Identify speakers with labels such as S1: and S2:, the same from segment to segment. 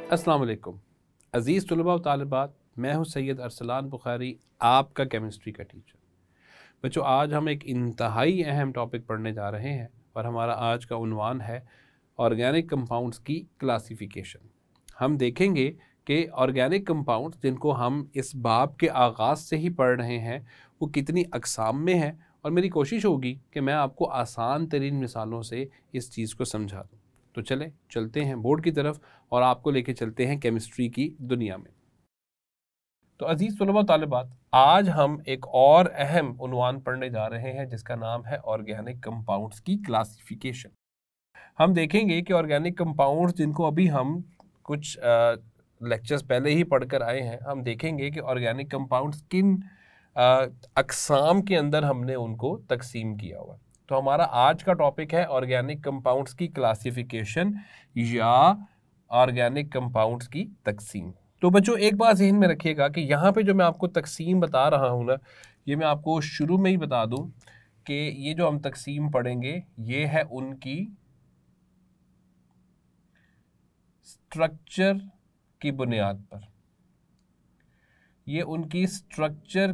S1: अस्सलाम वालेकुम अज़ीज़ तलबा व तालिबात, मैं हूँ सैयद अरसलान बुखारी, आपका केमिस्ट्री का टीचर। बच्चों, आज हम एक इंतहाई अहम टॉपिक पढ़ने जा रहे हैं और हमारा आज का उन्वान है ऑर्गेनिक कंपाउंड्स की क्लासिफिकेशन। हम देखेंगे कि ऑर्गेनिक कंपाउंड्स जिनको हम इस बाब के आगाज़ से ही पढ़ रहे हैं वो कितनी अक़साम में हैं, और मेरी कोशिश होगी कि मैं आपको आसान तरीन मिसालों से इस चीज़ को समझा दूँ। तो चलते हैं बोर्ड की तरफ और आपको लेके चलते हैं केमिस्ट्री की दुनिया में। तो अजीज़ तलबा तालिबात, आज हम एक और अहम उन्वान पढ़ने जा रहे हैं जिसका नाम है ऑर्गेनिक कंपाउंड्स की क्लासिफिकेशन। हम देखेंगे कि ऑर्गेनिक कंपाउंड्स जिनको अभी हम कुछ लेक्चर्स पहले ही पढ़कर आए हैं, हम देखेंगे कि ऑर्गेनिक कंपाउंड्स किन अक़साम के अंदर हमने उनको तकसीम किया हुआ। तो हमारा आज का टॉपिक है ऑर्गेनिक कंपाउंड्स की क्लासिफिकेशन या ऑर्गेनिक कंपाउंड्स की तकसीम। तो बच्चों, एक बात ज़हन में रखिएगा कि यहाँ पे जो मैं आपको तकसीम बता रहा हूँ ना, ये मैं आपको शुरू में ही बता दूँ कि ये जो हम तकसीम पढ़ेंगे ये है उनकी स्ट्रक्चर की बुनियाद पर। ये उनके स्ट्रक्चर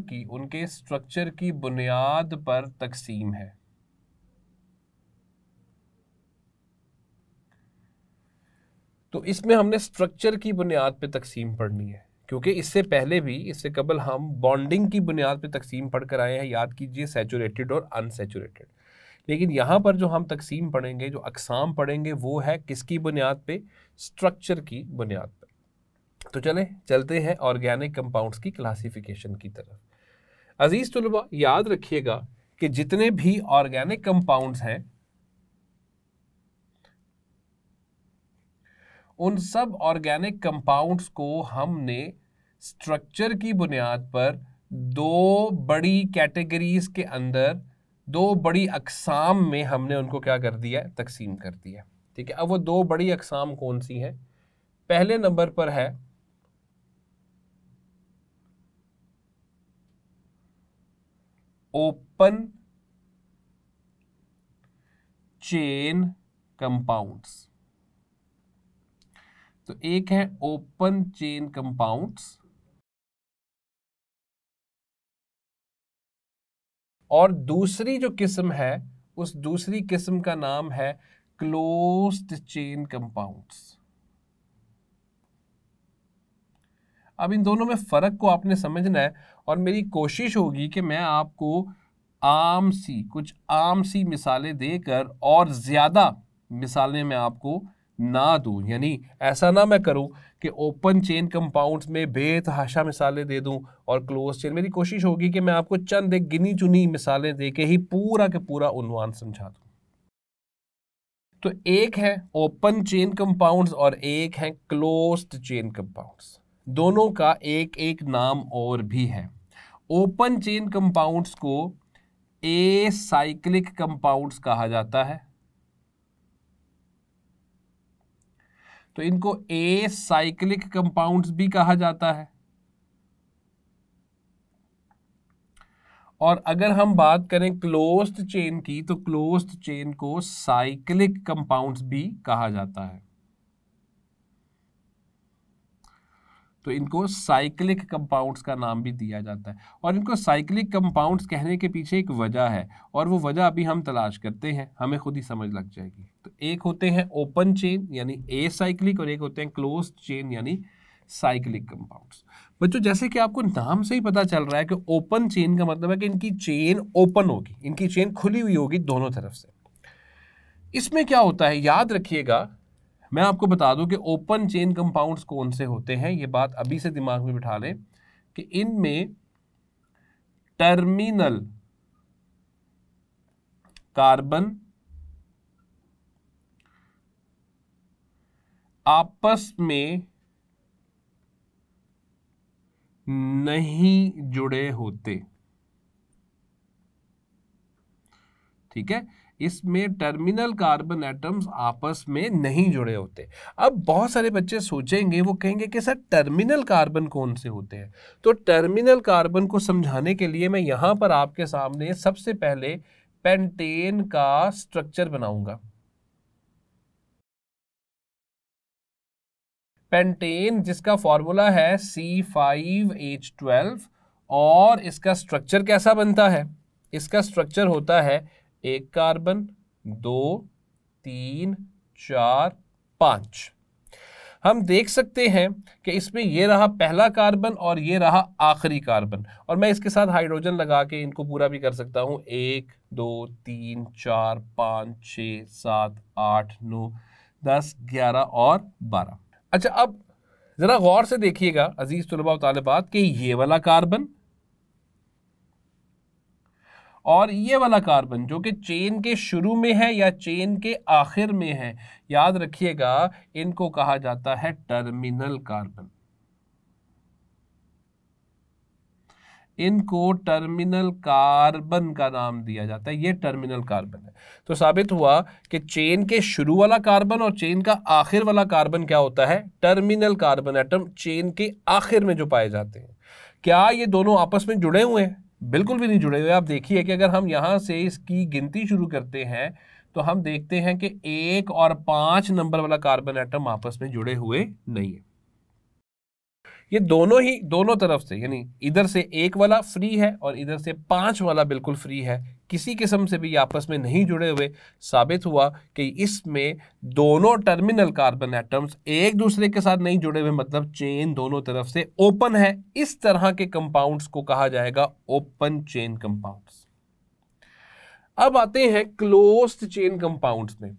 S1: की बुनियाद पर तकसीम है। तो इसमें हमने स्ट्रक्चर की बुनियाद पे तकसीम पढ़नी है, क्योंकि इससे कबल हम बॉन्डिंग की बुनियाद पे तकसीम पढ़ कर आए हैं। याद कीजिए, सैचुरेटेड और अनसैचुरेटेड। लेकिन यहाँ पर जो हम तकसीम पढ़ेंगे, जो अक़साम पढ़ेंगे, वो है किसकी बुनियाद पे? स्ट्रक्चर की बुनियाद पर। तो चलते हैं ऑर्गेनिक कंपाउंड्स की क्लासिफिकेशन की तरफ। अजीज़ तलबा, याद रखिएगा कि जितने भी ऑर्गेनिक कंपाउंड्स हैं उन सब ऑर्गेनिक कंपाउंड्स को हमने स्ट्रक्चर की बुनियाद पर दो बड़ी कैटेगरीज के अंदर, दो बड़ी अक़साम में हमने उनको क्या कर दिया है? तकसीम कर दिया। ठीक है, अब वो दो बड़ी अक़साम कौन सी हैं? पहले नंबर पर है ओपन चेन कंपाउंड्स। तो एक है ओपन चेन कंपाउंड्स और दूसरी जो किस्म है, उस दूसरी किस्म का नाम है क्लोज्ड चेन कंपाउंड्स। अब इन दोनों में फ़र्क को आपने समझना है और मेरी कोशिश होगी कि मैं आपको कुछ आम सी मिसालें देकर और ज़्यादा मिसालें मैं आपको ना दूं। यानी ऐसा ना मैं करूं कि ओपन चेन कंपाउंड्स में बेतहाशा मिसालें दे दूं और क्लोज चेन। मेरी कोशिश होगी कि मैं आपको चंद एक गिनी चुनी मिसालें दे के ही पूरा के पूरा उन्वान समझा दूं। तो एक है ओपन चेन कंपाउंड्स और एक है क्लोज्ड चेन कंपाउंड्स। दोनों का एक एक नाम और भी है। ओपन चेन कंपाउंड्स को एसाइक्लिक कंपाउंड्स कहा जाता है। तो इनको एसाइक्लिक कंपाउंड्स भी कहा जाता है। और अगर हम बात करें क्लोज्ड चेन की, तो क्लोज्ड चेन को साइक्लिक कंपाउंड्स भी कहा जाता है। तो इनको साइक्लिक कंपाउंड्स का नाम भी दिया जाता है। और इनको साइक्लिक कंपाउंड्स कहने के पीछे एक वजह है, और वो वजह अभी हम तलाश करते हैं, हमें खुद ही समझ लग जाएगी। तो एक होते हैं ओपन चेन यानी एसाइक्लिक, और एक होते हैं क्लोज्ड चेन यानी साइक्लिक कंपाउंड्स। बच्चों, जैसे कि आपको नाम से ही पता चल रहा है कि ओपन चेन का मतलब है कि इनकी चेन ओपन होगी, इनकी चेन खुली हुई होगी दोनों तरफ से। इसमें क्या होता है, याद रखिएगा, मैं आपको बता दूं कि ओपन चेन कंपाउंड्स कौन से होते हैं। ये बात अभी से दिमाग में बिठा लें कि इनमें टर्मिनल कार्बन आपस में नहीं जुड़े होते। ठीक है, इसमें टर्मिनल कार्बन एटम्स आपस में नहीं जुड़े होते। अब बहुत सारे बच्चे सोचेंगे, वो कहेंगे कि सर टर्मिनल कार्बन कौन से होते हैं? तो टर्मिनल कार्बन को समझाने के लिए मैं यहां पर आपके सामने सबसे पहले पेंटेन का स्ट्रक्चर बनाऊंगा। पेंटेन जिसका फॉर्मूला है C5H12 और इसका स्ट्रक्चर कैसा बनता है? इसका स्ट्रक्चर होता है 1 कार्बन 2 3 4 5। हम देख सकते हैं कि इसमें ये रहा पहला कार्बन और ये रहा आखिरी कार्बन, और मैं इसके साथ हाइड्रोजन लगा के इनको पूरा भी कर सकता हूं। 1 2 3 4 5 6 7 8 9 10 11 और 12। अच्छा, अब जरा गौर से देखिएगा अजीज तुलबा व तालिबात कि ये वाला कार्बन और ये वाला कार्बन जो कि चेन के शुरू में है या चेन के आखिर में है, याद रखिएगा इनको कहा जाता है टर्मिनल कार्बन। इनको टर्मिनल कार्बन का नाम दिया जाता है, ये टर्मिनल कार्बन है। तो साबित हुआ कि चेन के शुरू वाला कार्बन और चेन का आखिर वाला कार्बन क्या होता है? टर्मिनल कार्बन एटम, चेन के आखिर में जो पाए जाते हैं। क्या ये दोनों आपस में जुड़े हुए हैं? बिल्कुल भी नहीं जुड़े हुए। आप देखिए कि अगर हम यहां से इसकी गिनती शुरू करते हैं तो हम देखते हैं कि 1 और 5 नंबर वाला कार्बन एटम आपस में जुड़े हुए नहीं है। ये दोनों ही दोनों तरफ से, यानी इधर से 1 वाला फ्री है और इधर से 5 वाला बिल्कुल फ्री है, किसी किस्म से भी आपस में नहीं जुड़े हुए। साबित हुआ कि इसमें दोनों टर्मिनल कार्बन एटम्स एक दूसरे के साथ नहीं जुड़े हुए, मतलब चेन दोनों तरफ से ओपन है। इस तरह के कंपाउंड्स को कहा जाएगा ओपन चेन कंपाउंड्स। अब आते हैं क्लोज्ड चेन कंपाउंड्स में।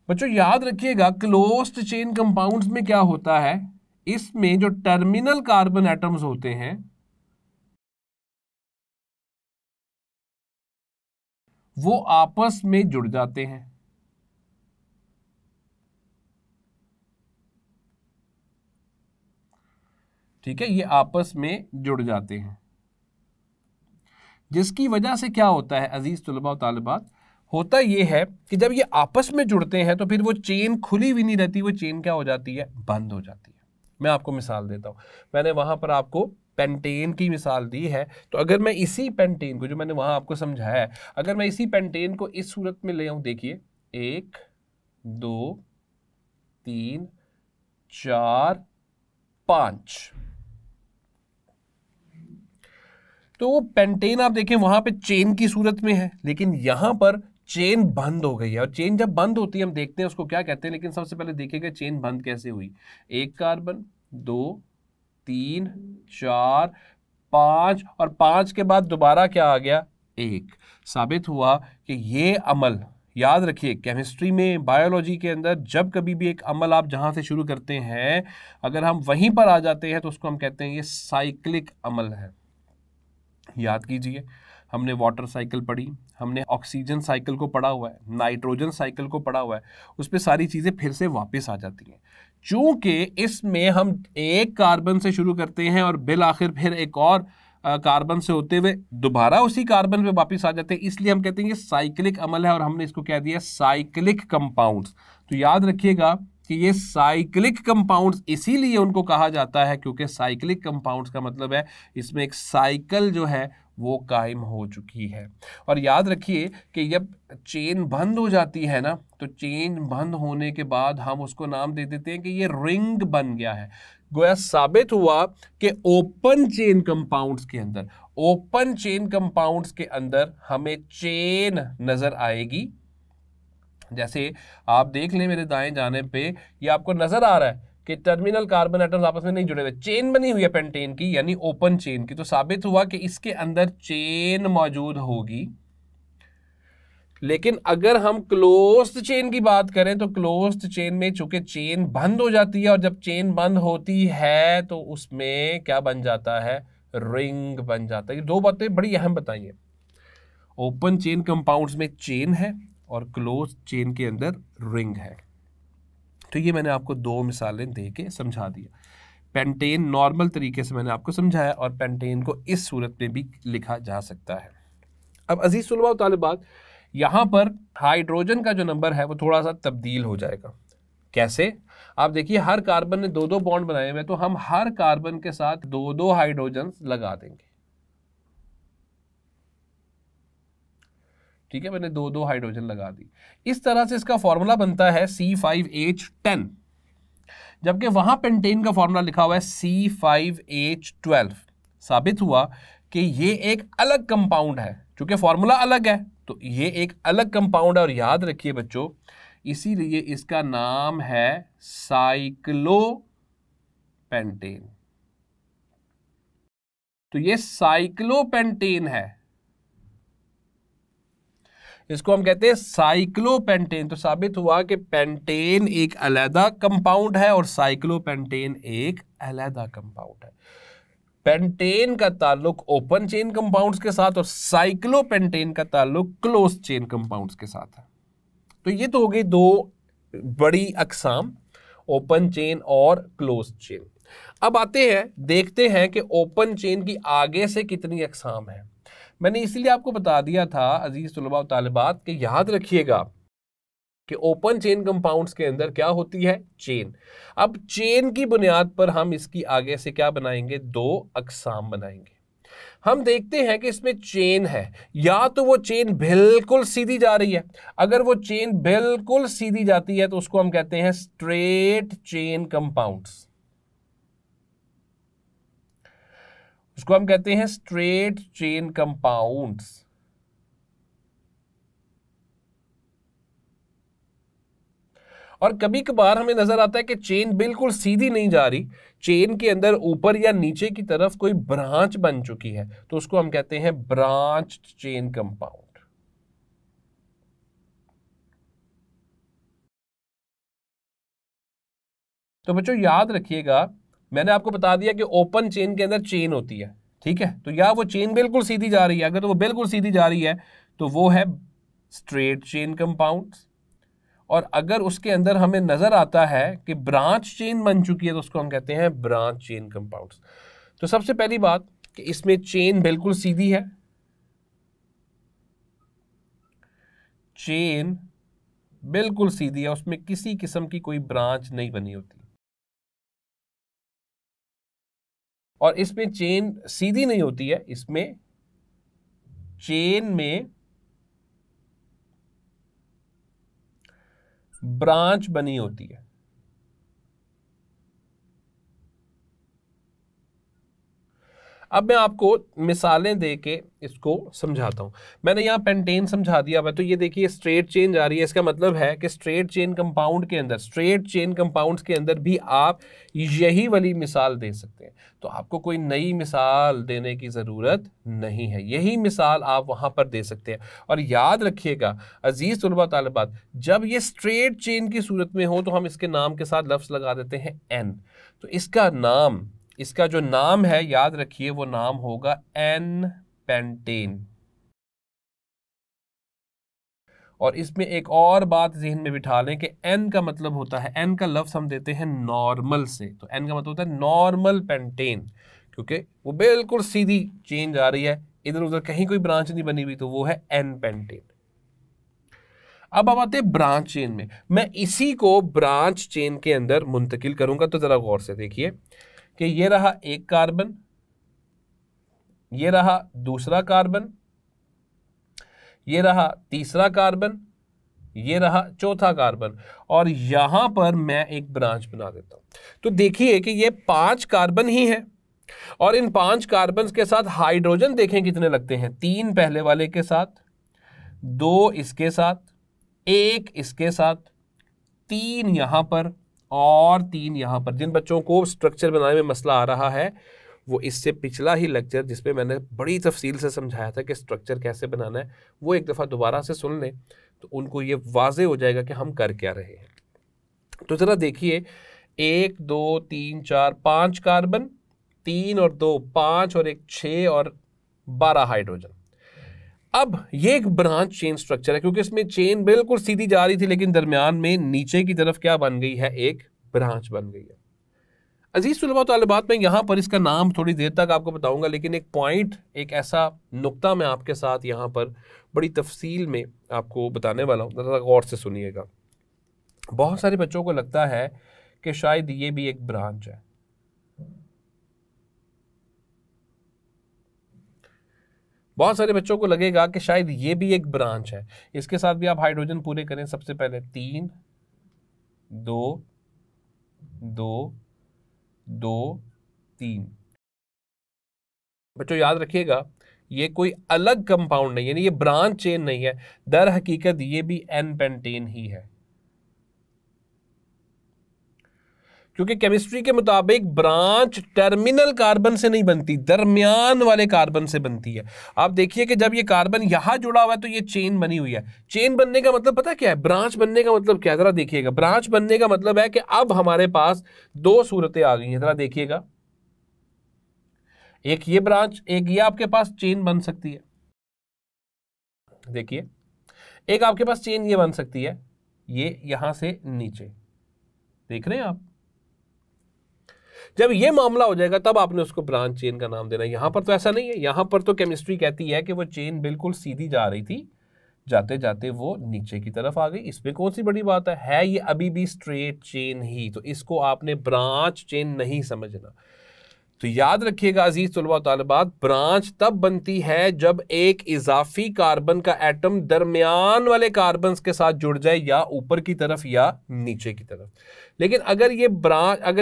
S1: बच्चों याद रखिएगा क्लोज्ड चेन कंपाउंड्स में क्या होता है, इसमें जो टर्मिनल कार्बन एटम्स होते हैं वो आपस में जुड़ जाते हैं। ठीक है, ये आपस में जुड़ जाते हैं, जिसकी वजह से क्या होता है अजीज तुलबा और तालिबात, होता यह है कि जब ये आपस में जुड़ते हैं तो फिर वो चेन खुली भी नहीं रहती, वो चेन क्या हो जाती है? बंद हो जाती है। मैं आपको मिसाल देता हूं, मैंने वहां पर आपको पेंटेन की मिसाल दी है, तो अगर मैं इसी पेंटेन को जो मैंने वहां आपको समझाया है, अगर मैं इसी पेंटेन को इस सूरत में ले आऊं, देखिए 1 2 3 4 5, तो वो पेंटेन आप देखें वहां पे चेन की सूरत में है, लेकिन यहां पर चेन बंद हो गई है। और चेन जब बंद होती है हम देखते हैं उसको क्या कहते हैं, लेकिन सबसे पहले देखिएगा चेन बंद कैसे हुई। 1 कार्बन 2 3 4 5 और 5 के बाद दोबारा क्या आ गया? 1। साबित हुआ कि ये अमल, याद रखिए केमिस्ट्री में, बायोलॉजी के अंदर जब कभी भी एक अमल आप जहां से शुरू करते हैं, अगर हम वहीं पर आ जाते हैं तो उसको हम कहते हैं ये साइक्लिक अमल है। याद कीजिए हमने वाटर साइकिल पढ़ी, हमने ऑक्सीजन साइकिल को पढ़ा हुआ है, नाइट्रोजन साइकिल को पढ़ा हुआ है, उस पर सारी चीज़ें फिर से वापस आ जाती हैं। चूंकि इसमें हम एक कार्बन से शुरू करते हैं और बिल आखिर फिर एक और कार्बन से होते हुए दोबारा उसी कार्बन पे वापस आ जाते हैं, इसलिए हम कहते हैं ये साइक्लिक अमल है और हमने इसको क्या दिया? Cyclic compounds. तो याद रखिएगा कि ये साइक्लिक कंपाउंड्स इसीलिए उनको कहा जाता है क्योंकि साइक्लिक कंपाउंड्स का मतलब है इसमें एक साइकिल जो है वो कायम हो चुकी है। और याद रखिए कि जब चेन बंद हो जाती है ना, तो चेन बंद होने के बाद हम उसको नाम दे देते हैं कि ये रिंग बन गया है। गोया साबित हुआ कि ओपन चेन कंपाउंड्स के अंदर, ओपन चेन कंपाउंड्स के अंदर हमें चेन नजर आएगी। जैसे आप देख लें मेरे दाएं जाने पे, ये आपको नजर आ रहा है कि टर्मिनल कार्बन एटम्स आपस में नहीं जुड़े हुए, चेन बनी हुई है पेंटेन की, यानी ओपन चेन की। तो साबित हुआ कि इसके अंदर चेन मौजूद होगी। लेकिन अगर हम क्लोज्ड चेन की बात करें तो क्लोज्ड चेन में चूंकि चेन बंद हो जाती है, और जब चेन बंद होती है तो उसमें क्या बन जाता है? रिंग बन जाता है। ये दो बातें बड़ी अहम बताइए, ओपन चेन कंपाउंड्स में चेन है और क्लोज चेन के अंदर रिंग है। तो ये मैंने आपको दो मिसालें दे के समझा दिया। पेंटेन नॉर्मल तरीके से मैंने आपको समझाया और पेंटेन को इस सूरत में भी लिखा जा सकता है। अब अजीज सुलमा और तालिबात, यहां पर हाइड्रोजन का जो नंबर है वो थोड़ा सा तब्दील हो जाएगा। कैसे? आप देखिए हर कार्बन ने 2-2 बॉन्ड बनाए हुए, तो हम हर कार्बन के साथ 2-2 हाइड्रोजन लगा देंगे। ठीक है, मैंने 2-2 हाइड्रोजन लगा दी। इस तरह से इसका फॉर्मूला बनता है C5H10। जबकि वहां पेंटेन का फॉर्मूला लिखा हुआ है C5H12। साबित हुआ कि ये एक अलग कंपाउंड है, क्योंकि फॉर्मूला अलग है तो ये एक अलग कंपाउंड है। और याद रखिए बच्चों, इसीलिए इसका नाम है साइक्लोपेंटेन। तो ये साइक्लोपेंटेन है, इसको हम कहते हैं साइक्लोपेंटेन। तो साबित हुआ कि पेंटेन एक अलग कंपाउंड है और साइक्लोपेंटेन एक अलग कंपाउंड है। पेंटेन का ताल्लुक ओपन चेन कंपाउंड्स के साथ और साइक्लोपेंटेन का ताल्लुक क्लोज चेन कंपाउंड्स के साथ है। तो ये तो हो गई दो बड़ी अकसाम, ओपन चेन और क्लोज चेन। अब आते हैं, देखते हैं कि ओपन चेन की आगे से कितनी अकसाम है। मैंने इसीलिए आपको बता दिया था अजीज तुलबा और तालिबात कि याद रखिएगा कि ओपन चेन कंपाउंड्स के अंदर क्या होती है, चेन। अब चेन की बुनियाद पर हम इसकी आगे से क्या बनाएंगे, दो अकसाम बनाएंगे। हम देखते हैं कि इसमें चेन है, या तो वो चेन बिल्कुल सीधी जा रही है। अगर वो चेन बिल्कुल सीधी जाती है तो उसको हम कहते हैं स्ट्रेट चेन कंपाउंड्स, उसको हम कहते हैं स्ट्रेट चेन कंपाउंड्स। और कभी कभार हमें नजर आता है कि चेन बिल्कुल सीधी नहीं जा रही, चेन के अंदर ऊपर या नीचे की तरफ कोई ब्रांच बन चुकी है, तो उसको हम कहते हैं ब्रांच चेन कंपाउंड। तो बच्चों याद रखिएगा, मैंने आपको बता दिया कि ओपन चेन के अंदर चेन होती है, ठीक है। तो या वो चेन बिल्कुल सीधी जा रही है, अगर वो बिल्कुल सीधी जा रही है तो वो है स्ट्रेट चेन कंपाउंड्स। और अगर उसके अंदर हमें नजर आता है कि ब्रांच चेन बन चुकी है तो उसको हम कहते हैं ब्रांच चेन कंपाउंड्स। तो सबसे पहली बात कि इसमें चेन बिल्कुल सीधी है, चेन बिल्कुल सीधी है, उसमें किसी किस्म की कोई ब्रांच नहीं बनी होती। और इसमें चेन सीधी नहीं होती है, इसमें चेन में ब्रांच बनी होती है। अब मैं आपको मिसालें देके इसको समझाता हूं। मैंने यहां पेंटेन समझा दिया है, तो ये देखिए स्ट्रेट चेन जा रही है, इसका मतलब है कि स्ट्रेट चेन कंपाउंड के अंदर, स्ट्रेट चेन कंपाउंड्स के अंदर भी आप यही वाली मिसाल दे सकते हैं। तो आपको कोई नई मिसाल देने की जरूरत नहीं है, यही मिसाल आप वहां पर दे सकते हैं। और याद रखिएगा अजीज तुलबा तालिबात, जब ये स्ट्रेट चेन की सूरत में हो तो हम इसके नाम के साथ लफ्ज लगा देते हैं एन। तो इसका जो नाम है, याद रखिए, वो नाम होगा एन पेंटेन। और इसमें एक और बात जहन में बिठा लें कि एन का मतलब होता है, एन का लफ्ज हम देते हैं नॉर्मल से, तो एन का मतलब होता है नॉर्मल पेंटेन, क्योंकि वो बिल्कुल सीधी चेन जा रही है, इधर उधर कहीं कोई ब्रांच नहीं बनी हुई, तो वो है एन पेंटेन। अब हम आते हैं ब्रांच चेन में। मैं इसी को ब्रांच चेन के अंदर मुंतकिल करूंगा, तो जरा गौर से देखिए कि ये रहा एक कार्बन, ये रहा दूसरा कार्बन, ये रहा तीसरा कार्बन, ये रहा चौथा कार्बन, और यहां पर मैं एक ब्रांच बना देता हूं। तो देखिए कि ये 5 कार्बन ही हैं, और इन 5 कार्बन के साथ हाइड्रोजन देखें कितने लगते हैं, 3 पहले वाले के साथ, 2 इसके साथ, 1 इसके साथ, 3 यहां पर और 3 यहां पर। जिन बच्चों को स्ट्रक्चर बनाने में मसला आ रहा है, वो इससे पिछला ही लेक्चर जिसमें मैंने बड़ी तफसील से समझाया था कि स्ट्रक्चर कैसे बनाना है, वो एक दफ़ा दोबारा से सुन लें तो उनको ये वाजे हो जाएगा कि हम कर क्या रहे हैं। तो ज़रा देखिए, 1 2 3 4 5 कार्बन, 3 और 2 5 और 1 6 और 12 हाइड्रोजन। अब ये एक ब्रांच चेन स्ट्रक्चर है, क्योंकि इसमें चेन बिल्कुल सीधी जा रही थी लेकिन दरमियान में नीचे की तरफ क्या बन गई है, एक ब्रांच बन गई है। अजीज तुलबा तालिबात, मैं यहां पर इसका नाम थोड़ी देर तक आपको बताऊंगा, लेकिन एक पॉइंट, एक ऐसा नुक्ता मैं आपके साथ यहां पर बड़ी तफसील में आपको बताने वाला हूं, जरा गौर से सुनिएगा। बहुत सारे बच्चों को लगता है कि शायद ये भी एक ब्रांच है, बहुत सारे बच्चों को लगेगा कि शायद ये भी एक ब्रांच है। इसके साथ भी आप हाइड्रोजन पूरे करें, सबसे पहले 3 2 2 2 3। बच्चों याद रखिएगा ये कोई अलग कंपाउंड नहीं, यानी ये ब्रांच चेन नहीं है, दर हकीकत ये भी एन पेंटेन ही है, क्योंकि केमिस्ट्री के मुताबिक ब्रांच टर्मिनल कार्बन से नहीं बनती, दरमियान वाले कार्बन से बनती है। आप देखिए कि जब ये कार्बन यहां जुड़ा हुआ है तो ये चेन बनी हुई है। चेन बनने का मतलब पता क्या है, ब्रांच बनने का मतलब क्या है, जरा देखिएगा। ब्रांच बनने का मतलब है कि अब हमारे पास दो सूरतें आ गई हैं, जरा देखिएगा। एक ये ब्रांच, एक ये आपके पास चेन बन सकती है। देखिए एक आपके पास चेन ये बन सकती है, ये यहां से नीचे, देख रहे हैं आप। जब ये मामला हो जाएगा तब आपने उसको ब्रांच चेन का नाम देना। यहां पर तो ऐसा नहीं है, यहां पर तो केमिस्ट्री कहती है कि वो चेन बिल्कुल सीधी जा रही थी, जाते जाते वो नीचे की तरफ आ गई। इसमें कौन सी बड़ी बात है ये अभी भी स्ट्रेट चेन ही, तो इसको आपने ब्रांच चेन नहीं समझना। तो याद रखिएगा अजीज तुलबा तालिबात, ब्रांच तब बनती है जब एक इजाफी कार्बन का एटम दरमियान वाले कार्बन के साथ जुड़ जाए, या ऊपर की तरफ या नीचे की तरफ। लेकिन अगर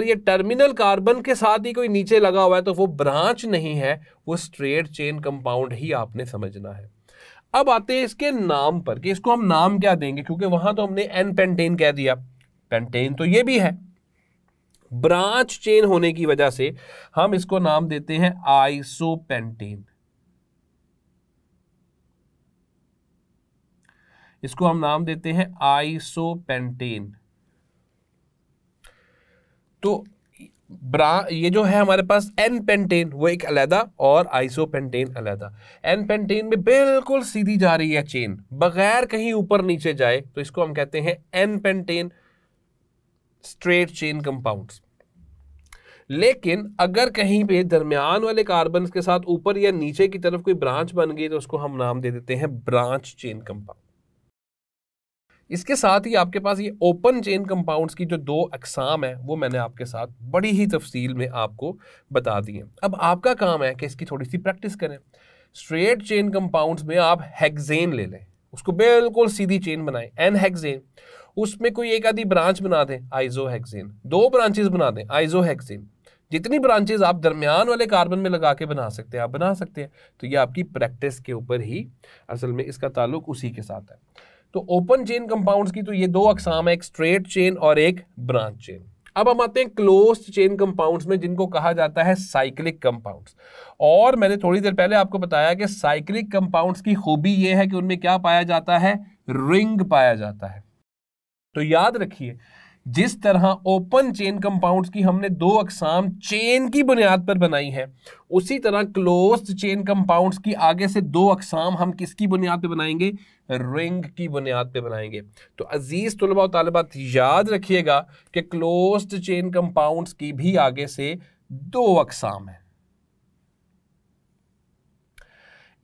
S1: ये टर्मिनल कार्बन के साथ ही कोई नीचे लगा हुआ है तो वो ब्रांच नहीं है, वो स्ट्रेट चेन कंपाउंड ही आपने समझना है। अब आते हैं इसके नाम पर कि इसको हम नाम क्या देंगे, क्योंकि वहां तो हमने एन पेंटेन कह दिया, पेंटेन तो ये भी है। ब्रांच चेन होने की वजह से हम इसको नाम देते हैं आइसोपेंटेन। इसको हम नाम देते हैं आइसोपेंटेन। तो ये जो है हमारे पास एन पेंटेन वो एक अलहदा और आइसोपेंटेन अलहदा। एन पेंटेन में बिल्कुल सीधी जा रही है चेन, बगैर कहीं ऊपर नीचे जाए, तो इसको हम कहते हैं n pentane, straight chain compounds. लेकिन अगर कहीं पे दरमियान वाले कार्बन के साथ ऊपर या नीचे की तरफ कोई ब्रांच बन गई तो उसको हम नाम दे देते हैं ब्रांच चेन कंपाउंड। इसके साथ ही आपके पास ये ओपन चेन कंपाउंड्स की जो दो अकसाम है वो मैंने आपके साथ बड़ी ही तफसील में आपको बता दी है। अब आपका काम है कि इसकी थोड़ी सी प्रैक्टिस करें। स्ट्रेट चेन कंपाउंड्स में आप हेक्सेन ले लें, उसको बिल्कुल सीधी चेन बनाएं, एन हेक्सेन, उसमें कोई एक आधी ब्रांच बना दें आइसोहेक्सेन, दो ब्रांचेस बना दें आइसोहेक्सेन। जितनी ब्रांचेस आप दरमियान वाले कार्बन में लगा के बना सकते हैं आप बना सकते हैं। तो ये आपकी प्रैक्टिस के ऊपर ही असल में इसका ताल्लुक उसी के साथ है। तो ओपन चेन कंपाउंड्स की तो ये दो अकसाम है, एक स्ट्रेट चेन और एक ब्रांच चेन। अब हम आते हैं क्लोज्ड चेन कंपाउंड्स में, जिनको कहा जाता है साइक्लिक कंपाउंड्स। और मैंने थोड़ी देर पहले आपको बताया कि साइक्लिक कंपाउंड्स की खूबी यह है कि उनमें क्या पाया जाता है, रिंग पाया जाता है। तो याद रखिए जिस तरह ओपन चेन कंपाउंड्स की हमने दो अकसाम चेन की बुनियाद पर बनाई है, उसी तरह क्लोज्ड चेन कंपाउंड्स की आगे से दो अकसाम हम किसकी बुनियाद पे बनाएंगे, रिंग की बुनियाद पे बनाएंगे। तो अजीज तुलबा और तालिबात याद रखिएगा कि क्लोज्ड चेन कंपाउंड्स की भी आगे से दो अकसाम है।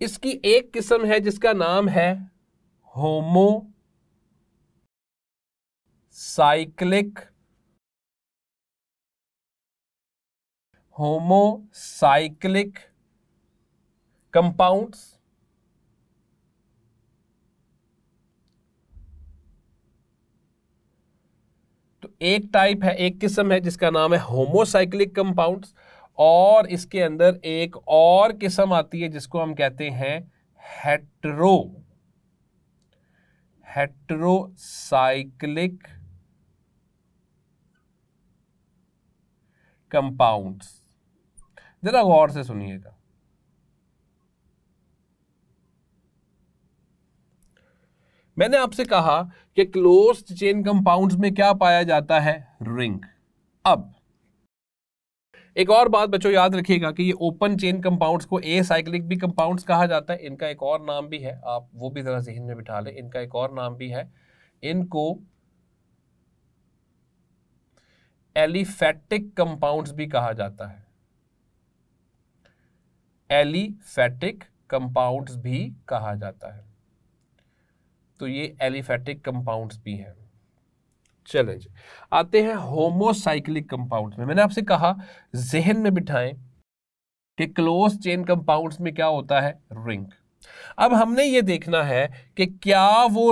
S1: इसकी एक किस्म है जिसका नाम है होमोसाइक्लिक कंपाउंड्स। तो एक टाइप है, एक किस्म है जिसका नाम है होमोसाइक्लिक कंपाउंड्स, और इसके अंदर एक और किस्म आती है जिसको हम कहते हैं हेटेरोसाइक्लिक कंपाउंड्स। जरा गौर से सुनिएगा। मैंने आपसे कहा कि क्लोज्ड चेन कंपाउंड्स में क्या पाया जाता है, रिंग। अब एक और बात बच्चों याद रखिएगा कि ये ओपन चेन कंपाउंड्स को एसाइक्लिक भी कंपाउंड्स कहा जाता है। इनका एक और नाम भी है, आप वो भी जरा ज़हन में बिठा लें। इनका एक और नाम भी है, इनको एलिफेटिक कंपाउंड्स भी कहा जाता है। एलिफेटिक कंपाउंड्स भी कहा जाता है। तो ये एलिफेटिक कंपाउंड्स भी हैं। चलें जी, आते हैं होमोसाइक्लिक कंपाउंड्स में। मैंने आपसे कहा जहन में बिठाएं कि क्लोज चेन कंपाउंड्स में क्या होता है, रिंग। अब हमने ये देखना है कि क्या वो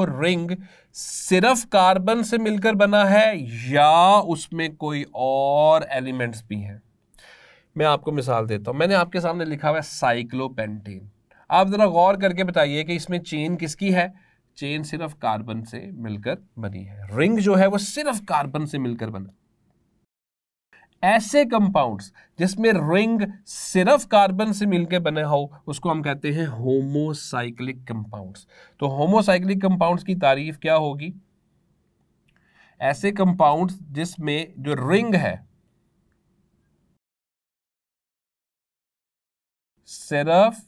S1: रिंग सिर्फ कार्बन से मिलकर बना है या उसमें कोई और एलिमेंट्स भी हैं। मैं आपको मिसाल देता हूं, मैंने आपके सामने लिखा हुआ है साइक्लोपेंटेन। आप जरा गौर करके बताइए कि इसमें चेन किसकी है? चेन सिर्फ कार्बन से मिलकर बनी है। रिंग जो है वो सिर्फ कार्बन से मिलकर बना। ऐसे कंपाउंड्स जिसमें रिंग सिर्फ कार्बन से मिलकर बने हो उसको हम कहते हैं होमोसाइक्लिक कंपाउंड्स। तो होमोसाइक्लिक कंपाउंड्स की तारीफ क्या होगी? ऐसे कंपाउंड्स जिसमें जो रिंग है सिर्फ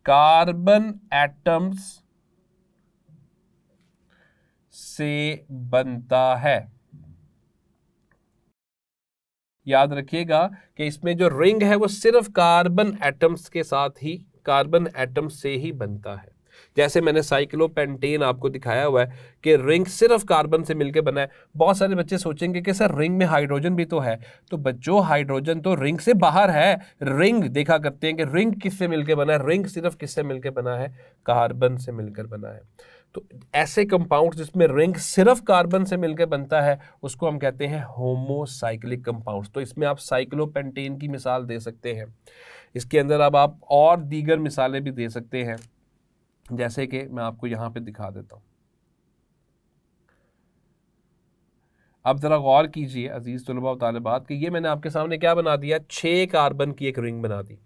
S1: कार्बन एटम्स से बनता है। याद रखिएगा कि इसमें जो रिंग है वो सिर्फ कार्बन एटम्स के साथ ही, कार्बन एटम्स से ही बनता है। जैसे मैंने साइक्लोपेंटेन आपको दिखाया हुआ है कि रिंग सिर्फ कार्बन से मिलकर बना है। बहुत सारे बच्चे सोचेंगे कि सर रिंग में हाइड्रोजन भी तो है। तो बच्चों हाइड्रोजन तो रिंग से बाहर है। रिंग देखा करते हैं कि रिंग किससे मिलकर बना है? रिंग सिर्फ किससे मिलकर बना है? कार्बन से मिलकर बना है। तो ऐसे कंपाउंड जिसमें रिंग सिर्फ कार्बन से मिलकर बनता है उसको हम कहते हैं होमोसाइक्लिक कंपाउंड्स। तो इसमें आप साइक्लोपेंटेन की मिसाल दे सकते हैं। इसके अंदर अब आप और दीगर मिसालें भी दे सकते हैं, जैसे कि मैं आपको यहां पे दिखा देता हूं। अब जरा गौर कीजिए अजीज तलबा व तालिबात कि ये मैंने आपके सामने क्या बना दिया? 6 कार्बन की एक रिंग बना दी।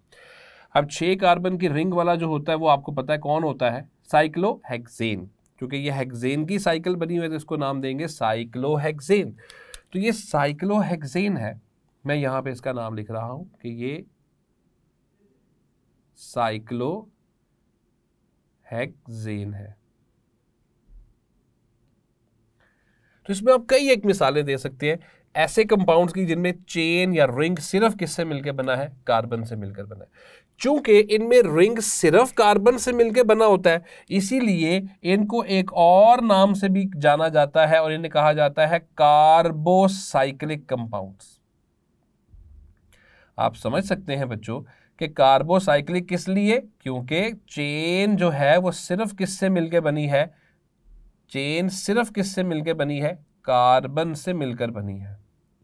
S1: अब 6 कार्बन की रिंग वाला जो होता है वो आपको पता है कौन होता है? साइक्लोहेक्सेन। क्योंकि ये हेक्सेन की साइकिल बनी हुई है तो इसको नाम देंगे साइक्लोहेक्सेन। तो ये साइक्लोहेक्सेन है। मैं यहां पे इसका नाम लिख रहा हूं कि ये साइक्लोहेक्सेन है। तो इसमें आप कई एक मिसालें दे सकते हैं ऐसे कंपाउंड्स की जिनमें चेन या रिंग सिर्फ किससे मिलकर बना है? कार्बन से मिलकर बना है। चूंकि इनमें रिंग सिर्फ कार्बन से मिलकर बना होता है इसीलिए इनको एक और नाम से भी जाना जाता है और इन्हें कहा जाता है कार्बोसाइक्लिक कंपाउंड्स। आप समझ सकते हैं बच्चों कि कार्बोसाइक्लिक किस लिए? क्योंकि चेन जो है वो सिर्फ किससे मिलकर बनी है? चेन सिर्फ किससे मिलकर बनी है? कार्बन से मिलकर बनी है।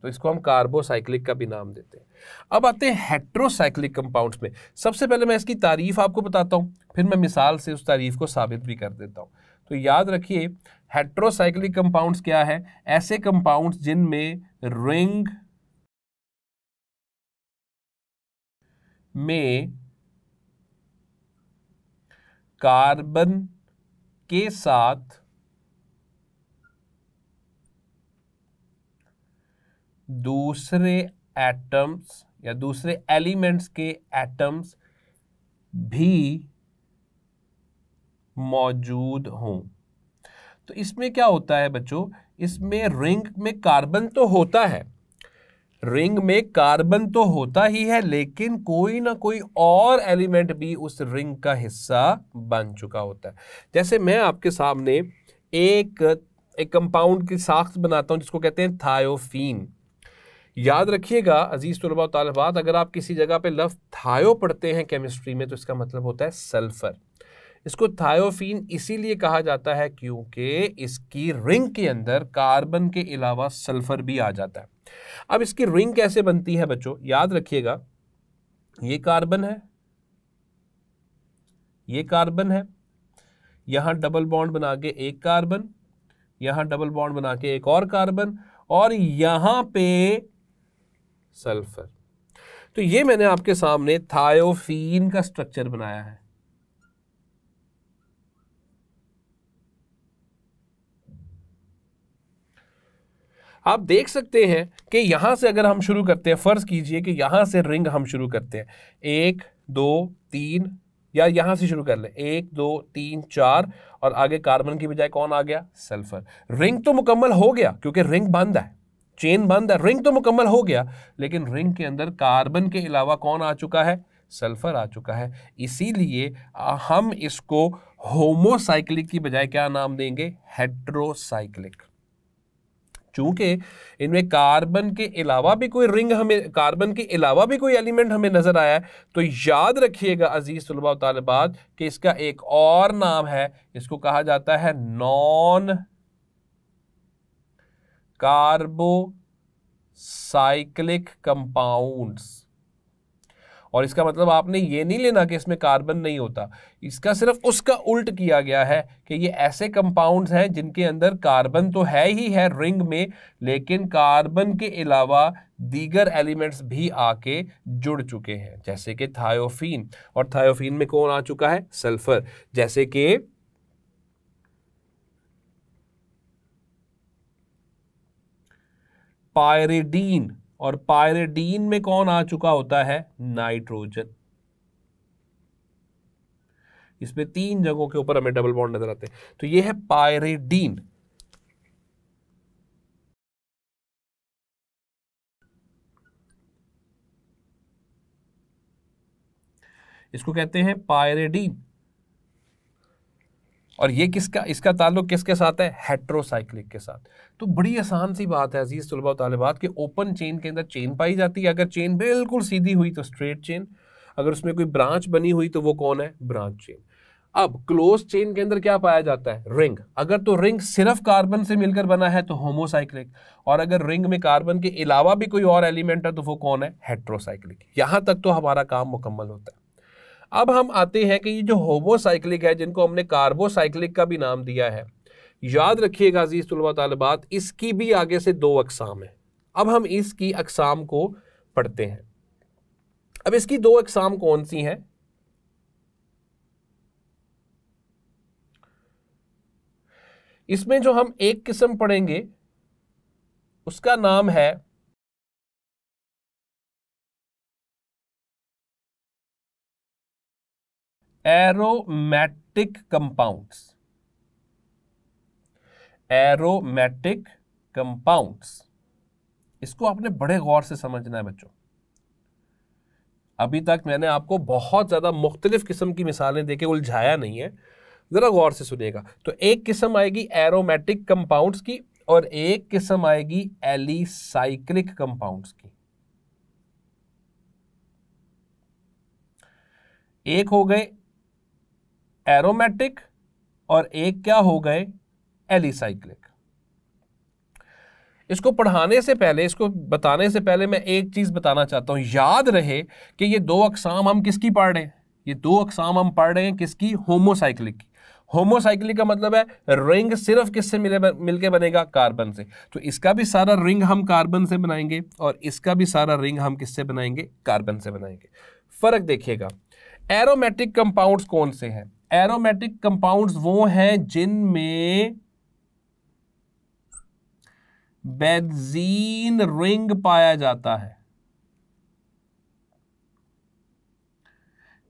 S1: तो इसको हम कार्बोसाइक्लिक का भी नाम देते हैं। अब आते हैं हेट्रोसाइक्लिक कंपाउंड्स में। सबसे पहले मैं इसकी तारीफ आपको बताता हूं, फिर मैं मिसाल से उस तारीफ को साबित भी कर देता हूं। तो याद रखिए हेट्रोसाइक्लिक कंपाउंड्स क्या है? ऐसे कंपाउंड्स जिनमें रिंग में कार्बन के साथ दूसरे एटम्स या दूसरे एलिमेंट्स के एटम्स भी मौजूद हों। तो इसमें क्या होता है बच्चों? इसमें रिंग में कार्बन तो होता है, रिंग में कार्बन तो होता ही है, लेकिन कोई ना कोई और एलिमेंट भी उस रिंग का हिस्सा बन चुका होता है। जैसे मैं आपके सामने एक कंपाउंड की साख्त बनाता हूं जिसको कहते हैं थायोफीन। याद रखिएगा अजीज तलबा व तालिबात, अगर आप किसी जगह पे लफ्ज़ थायो पढ़ते हैं केमिस्ट्री में तो इसका मतलब होता है सल्फर। इसको थायोफीन इसीलिए कहा जाता है क्योंकि इसकी रिंग के अंदर कार्बन के अलावा सल्फर भी आ जाता है। अब इसकी रिंग कैसे बनती है बच्चों? याद रखिएगा ये कार्बन है, ये कार्बन है, यहां डबल बॉन्ड बना के एक कार्बन, यहां डबल बॉन्ड बना के एक और कार्बन और यहां पे सल्फर। तो ये मैंने आपके सामने थायोफीन का स्ट्रक्चर बनाया है। आप देख सकते हैं कि यहां से अगर हम शुरू करते हैं, फर्ज कीजिए कि यहां से रिंग हम शुरू करते हैं 1 2 3, या यहां से शुरू कर ले 1 2 3 4 और आगे कार्बन की बजाय कौन आ गया? सल्फर। रिंग तो मुकम्मल हो गया क्योंकि रिंग बंद है, चेन बंद है, रिंग तो मुकम्मल हो गया, लेकिन रिंग के अंदर कार्बन के अलावा कौन आ चुका है? सल्फर आ चुका है। इसीलिए हम इसको होमोसाइक्लिक की बजाय क्या नाम देंगे? हेट्रोसाइक्लिक। चूंकि इनमें कार्बन के अलावा भी कोई रिंग हमें, कार्बन के अलावा भी कोई एलिमेंट हमें नजर आया है, तो याद रखिएगा अजीज तलबा व तालिबात कि इसका एक और नाम है, इसको कहा जाता है नॉन कार्बोसाइक्लिक कंपाउंड्स। और इसका मतलब आपने ये नहीं लेना कि इसमें कार्बन नहीं होता, इसका सिर्फ उसका उल्ट किया गया है कि ये ऐसे कंपाउंड्स हैं जिनके अंदर कार्बन तो है ही है रिंग में, लेकिन कार्बन के अलावा दीगर एलिमेंट्स भी आके जुड़ चुके हैं, जैसे कि थायोफीन, और थायोफीन में कौन आ चुका है? सल्फर। जैसे कि पायरिडीन, और पायरिडीन में कौन आ चुका होता है? नाइट्रोजन। इसमें 3 जगहों के ऊपर हमें डबल बॉन्ड नजर आते हैं, तो ये है पायरिडीन। इसको कहते हैं पायरिडीन। और ये किसका, इसका ताल्लुक किसके साथ है? हेट्रोसाइक्लिक के साथ। तो बड़ी आसान सी बात है अजीज तलबा व तालिबात कि ओपन चेन के अंदर चेन पाई जाती है। अगर चेन बिल्कुल सीधी हुई तो स्ट्रेट चेन, अगर उसमें कोई ब्रांच बनी हुई तो वो कौन है? Branch chain. अब क्लोज चेन के अंदर क्या पाया जाता है? रिंग। अगर तो रिंग सिर्फ कार्बन से मिलकर बना है तो होमोसाइक्लिक, और अगर रिंग में कार्बन के अलावा भी कोई और एलिमेंट है तो वो कौन है? हेट्रोसाइक्लिक। यहां तक तो हमारा काम मुकम्मल होता है। अब हम आते हैं कि ये जो होमोसाइक्लिक है, जिनको हमने कार्बोसाइक्लिक का भी नाम दिया है, याद रखिएगा अजीज तुलबा तालिबात, इसकी भी आगे से 2 अकसाम है। अब हम इसकी अकसाम को पढ़ते हैं। अब इसकी 2 अकसाम कौन सी हैं? इसमें जो हम एक किस्म पढ़ेंगे उसका नाम है एरोमेटिक कंपाउंड्स। एरोमेटिक कंपाउंड्स, इसको आपने बड़े गौर से समझना है बच्चों। अभी तक मैंने आपको बहुत ज्यादा मुख्तलिफ किस्म की मिसालें देके उलझाया नहीं है, जरा गौर से सुनिएगा। तो एक किस्म आएगी एरोमेटिक कंपाउंड्स की, और एक किस्म आएगी एलिसाइक्लिक कंपाउंड्स की। एक हो गए एरोमेटिक और एक क्या हो गए? एलिसाइक्लिक। इसको पढ़ाने से पहले, इसको बताने से पहले मैं एक चीज बताना चाहता हूं। याद रहे कि ये 2 अकसाम हम किसकी पढ़ रहे हैं? ये 2 अकसाम हम पढ़ रहे हैं किसकी? होमोसाइक्लिक की। होमोसाइक्लिक का मतलब है रिंग सिर्फ किससे मिलके बनेगा? कार्बन से। तो इसका भी सारा रिंग हम कार्बन से बनाएंगे और इसका भी सारा रिंग हम किससे बनाएंगे? कार्बन से बनाएंगे। फर्क देखिएगा। एरोमेटिक कंपाउंड्स कौन से हैं? एरोमेटिक कंपाउंड्स वो हैं जिनमें बेंजीन रिंग पाया जाता है।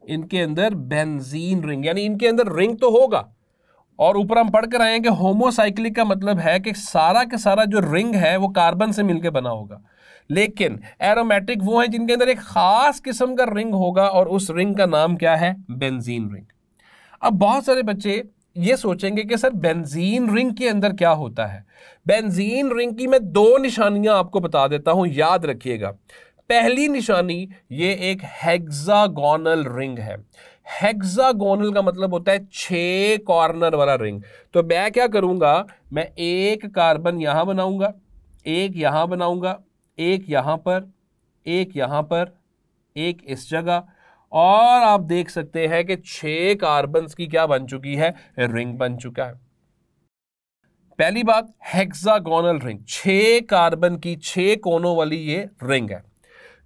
S1: इनके अंदर बेंजीन रिंग, यानी इनके अंदर रिंग तो होगा, और ऊपर हम पढ़ कर आए हैं कि होमोसाइक्लिक का मतलब है कि सारा का सारा जो रिंग है वो कार्बन से मिलकर बना होगा। लेकिन एरोमेटिक वो है जिनके अंदर एक खास किस्म का रिंग होगा, और उस रिंग का नाम क्या है? Benzene ring. अब बहुत सारे बच्चे ये सोचेंगे कि सर बेंजीन रिंग के अंदर क्या होता है? बेंजीन रिंग की मैं 2 निशानियां आपको बता देता हूं, याद रखिएगा। पहली निशानी, ये एक हेक्सागोनल रिंग है। हेक्सागोनल का मतलब होता है 6 कॉर्नर वाला रिंग। तो मैं क्या करूंगा? मैं एक कार्बन यहां बनाऊंगा, एक यहां बनाऊंगा, एक यहां पर, एक यहां पर, एक इस जगह, और आप देख सकते हैं कि 6 कार्बन्स की क्या बन चुकी है? रिंग बन चुका है। पहली बात, हेक्सागोनल रिंग, 6 कार्बन की 6 कोनों वाली ये रिंग है।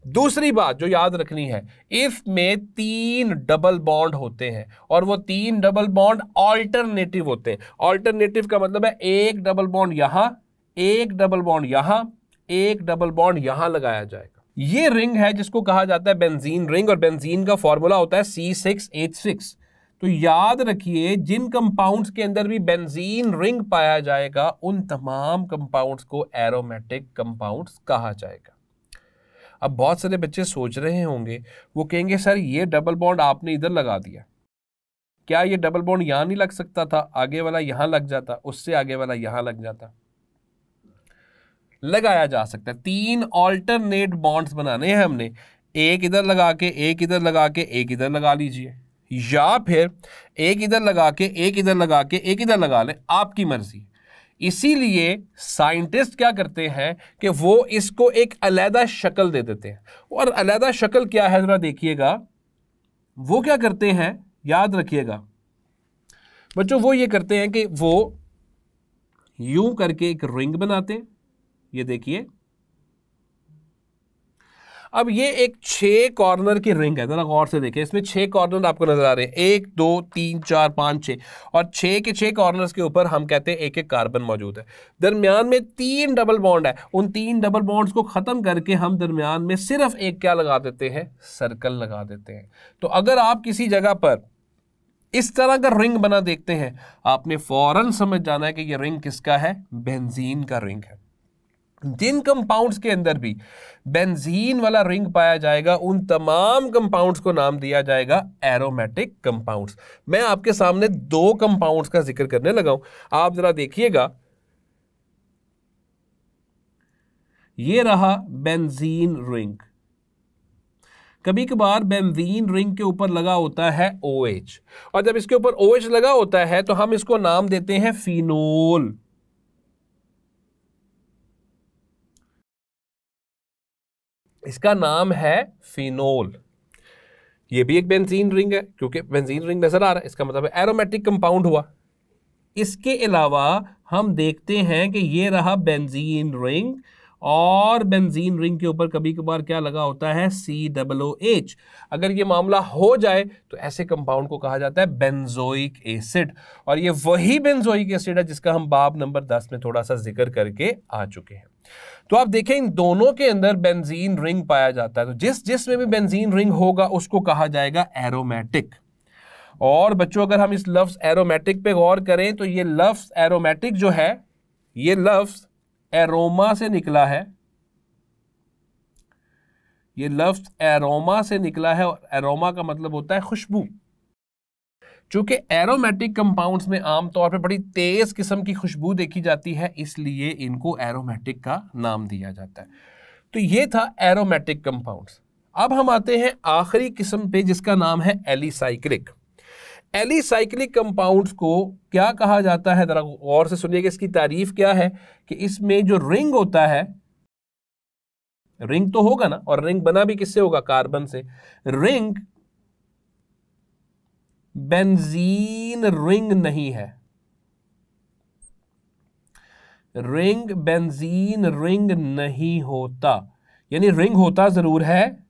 S1: दूसरी बात जो याद रखनी है, इसमें 3 डबल बॉन्ड होते हैं, और वो 3 डबल बॉन्ड ऑल्टरनेटिव होते हैं। ऑल्टरनेटिव का मतलब है एक डबल बॉन्ड यहां, एक डबल बॉन्ड यहां, एक डबल बॉन्ड यहां लगाया जाएगा। ये रिंग है जिसको कहा जाता है बेंजीन रिंग, और बेंजीन का फॉर्मूला होता है C6H6। तो याद रखिए, जिन कंपाउंड्स के अंदर भी बेंजीन रिंग पाया जाएगा उन तमाम कंपाउंड्स को एरोमेटिक कंपाउंड्स कहा जाएगा। अब बहुत सारे बच्चे सोच रहे होंगे, वो कहेंगे सर ये डबल बॉन्ड आपने इधर लगा दिया, क्या ये डबल बॉन्ड यहां नहीं लग सकता था? आगे वाला यहां लग जाता, उससे आगे वाला यहां लग जाता। लगाया जा सकता है। 3 ऑल्टरनेट बॉन्ड्स बनाने हैं हमने, एक इधर लगा के, एक इधर लगा के, एक इधर लगा लीजिए, या फिर एक इधर लगा के, एक इधर लगा के, एक इधर लगा ले, आपकी मर्जी। इसीलिए साइंटिस्ट क्या करते हैं कि वो इसको एक अलग शक्ल दे देते हैं। और अलग शक्ल क्या है जरा देखिएगा, वो क्या करते हैं, याद रखिएगा बच्चों, वो ये करते हैं कि वो यूं करके एक रिंग बनाते हैं, ये देखिए। अब ये एक 6 कॉर्नर की रिंग है, जरा गौर से देखिए, इसमें 6 कॉर्नर आपको नजर आ रहे हैं, 1 2 3 4 5 6, और 6 के 6 कॉर्नर्स के ऊपर हम कहते हैं एक एक कार्बन मौजूद है। दरमियान में 3 डबल बॉन्ड है, उन 3 डबल बॉन्ड्स को खत्म करके हम दरमियान में सिर्फ एक क्या लगा देते हैं, सर्कल लगा देते हैं। तो अगर आप किसी जगह पर इस तरह का रिंग बना देखते हैं, आपने फौरन समझ जाना है कि ये रिंग किसका है, बेंजीन का रिंग है। जिन कंपाउंड्स के अंदर भी बेंजीन वाला रिंग पाया जाएगा, उन तमाम कंपाउंड्स को नाम दिया जाएगा एरोमेटिक कंपाउंड्स। मैं आपके सामने 2 कंपाउंड्स का जिक्र करने लगा हूं, आप जरा देखिएगा। ये रहा बेंजीन रिंग। कभी कभार बेंजीन रिंग के ऊपर लगा होता है OH, और जब इसके ऊपर OH लगा होता है तो हम इसको नाम देते हैं फिनोल। इसका नाम है फिनोल। ये भी एक बेंजीन रिंग है, क्योंकि बेंजीन रिंग नजर आ रहा है, इसका मतलब है एरोमेटिक कंपाउंड हुआ। इसके अलावा हम देखते हैं कि ये रहा बेंजीन रिंग, और बेंजीन रिंग के ऊपर कभी कभार क्या लगा होता है, COOH। अगर ये मामला हो जाए तो ऐसे कंपाउंड को कहा जाता है बेंजोइक एसिड, और ये वही बेंजोइक एसिड है जिसका हम बाब नंबर 10 में थोड़ा सा जिक्र करके आ चुके हैं। तो आप देखें, इन दोनों के अंदर बेंजीन रिंग पाया जाता है, तो जिस में भी बेंजीन रिंग होगा उसको कहा जाएगा एरोमेटिक। और बच्चों, अगर हम इस लफ्ज एरोमेटिक पे गौर करें तो ये लफ्ज एरोमेटिक जो है, ये लफ्ज एरोमा से निकला है। ये लफ्ज एरोमा से निकला है, और एरोमा का मतलब होता है खुशबू। चूंकि एरोमेटिक कंपाउंड्स में आमतौर पर बड़ी तेज किस्म की खुशबू देखी जाती है, इसलिए इनको एरोमेटिक का नाम दिया जाता है। तो ये था एरोमेटिक कंपाउंड्स। अब हम आते हैं आखिरी किस्म पे, जिसका नाम है एलिसाइक्लिक। एलिसाइक्लिक कंपाउंड्स को क्या कहा जाता है, जरा गौर से सुनिएगा, इसकी तारीफ क्या है कि इसमें जो रिंग होता है, रिंग तो होगा ना, और रिंग बना भी किससे होगा, कार्बन से। रिंग बेंजीन रिंग नहीं है, रिंग बेंजीन रिंग नहीं होता, यानी रिंग होता जरूर है,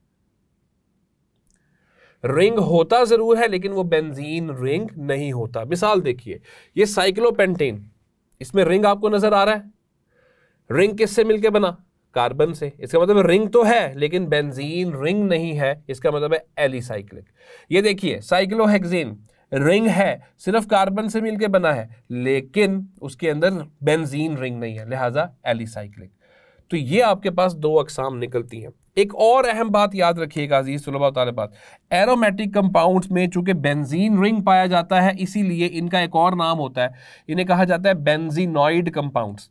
S1: रिंग होता जरूर है, लेकिन वो बेंजीन रिंग नहीं होता। मिसाल देखिए, ये साइक्लोपेंटेन, इसमें रिंग आपको नजर आ रहा है, रिंग किससे मिलके बना, कार्बन से। इसका मतलब रिंग तो है लेकिन बेंजीन रिंग नहीं है, इसका मतलब है एलिसाइक्लिक। ये देखिए, साइक्लोहेक्सेन रिंग है, सिर्फ कार्बन से मिलके बना है, लेकिन उसके अंदर बेंजीन रिंग नहीं है, लिहाजा एलिसाइक्लिक। तो ये आपके पास 2 अकसाम निकलती हैं। एक और अहम बात याद रखिएगा अजीज तुलबा व तालिबात, एरोमेटिक कंपाउंड्स में चूंकि बेंजीन रिंग पाया जाता है, इसीलिए इनका एक और नाम होता है, इन्हें कहा जाता है बेंजीनॉइड कंपाउंड्स।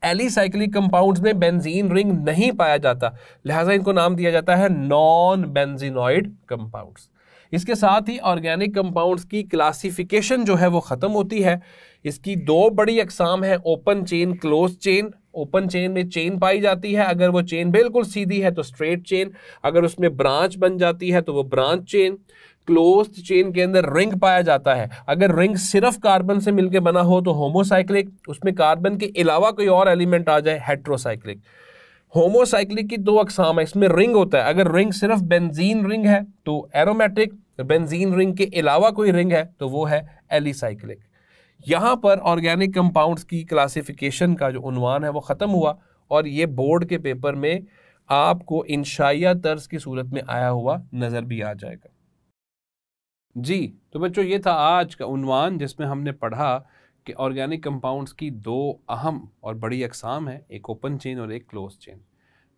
S1: एलिसाइक्लिक कंपाउंड्स में बेंजीन रिंग नहीं पाया जाता, लिहाजा इनको नाम दिया जाता है नॉन बेंजीनॉइड कंपाउंड्स। इसके साथ ही ऑर्गेनिक कंपाउंड्स की क्लासिफिकेशन जो है वो खत्म होती है। इसकी 2 बड़ी अकसाम है, open chain, close chain. Open chain में चेन पाई जाती है, अगर वो चेन बिल्कुल सीधी है तो स्ट्रेट चेन, अगर उसमें ब्रांच बन जाती है तो वो ब्रांच चेन। क्लोज्ड चेन के अंदर रिंग पाया जाता है, अगर रिंग सिर्फ कार्बन से मिलकर बना हो तो होमोसाइक्लिक, उसमें कार्बन के अलावा कोई और एलिमेंट आ जाए हेट्रोसाइक्लिक। होमोसाइक्लिक की 2 अकसाम है, इसमें रिंग होता है, अगर रिंग सिर्फ बेंजीन रिंग है तो एरोमेटिक, बेंजीन रिंग के अलावा कोई रिंग है तो वो है एलिसाइक्लिक। यहां पर ऑर्गेनिक कंपाउंड्स की क्लासिफिकेशन का जो उन्वान है वो खत्म हुआ, और ये बोर्ड के पेपर में आपको इंशाइया तर्ज की सूरत में आया हुआ नजर भी आ जाएगा। जी, तो बच्चों, ये था आज का उन्वान, जिसमें हमने पढ़ा कि ऑर्गेनिक कंपाउंड्स की 2 अहम और बड़ी अकसाम है, एक ओपन चेन और एक क्लोज चेन।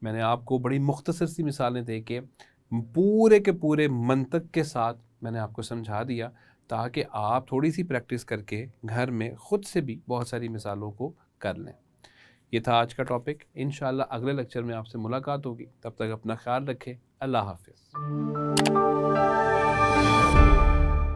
S1: मैंने आपको बड़ी मुख्तसर सी मिसालें दे के पूरे के पूरे मंतक के साथ मैंने आपको समझा दिया, ताकि आप थोड़ी सी प्रैक्टिस करके घर में ख़ुद से भी बहुत सारी मिसालों को कर लें। ये था आज का टॉपिक। इंशाल्लाह अगले लेक्चर में आपसे मुलाकात होगी, तब तक अपना ख्याल रखें। अल्लाह हाफ़िज़।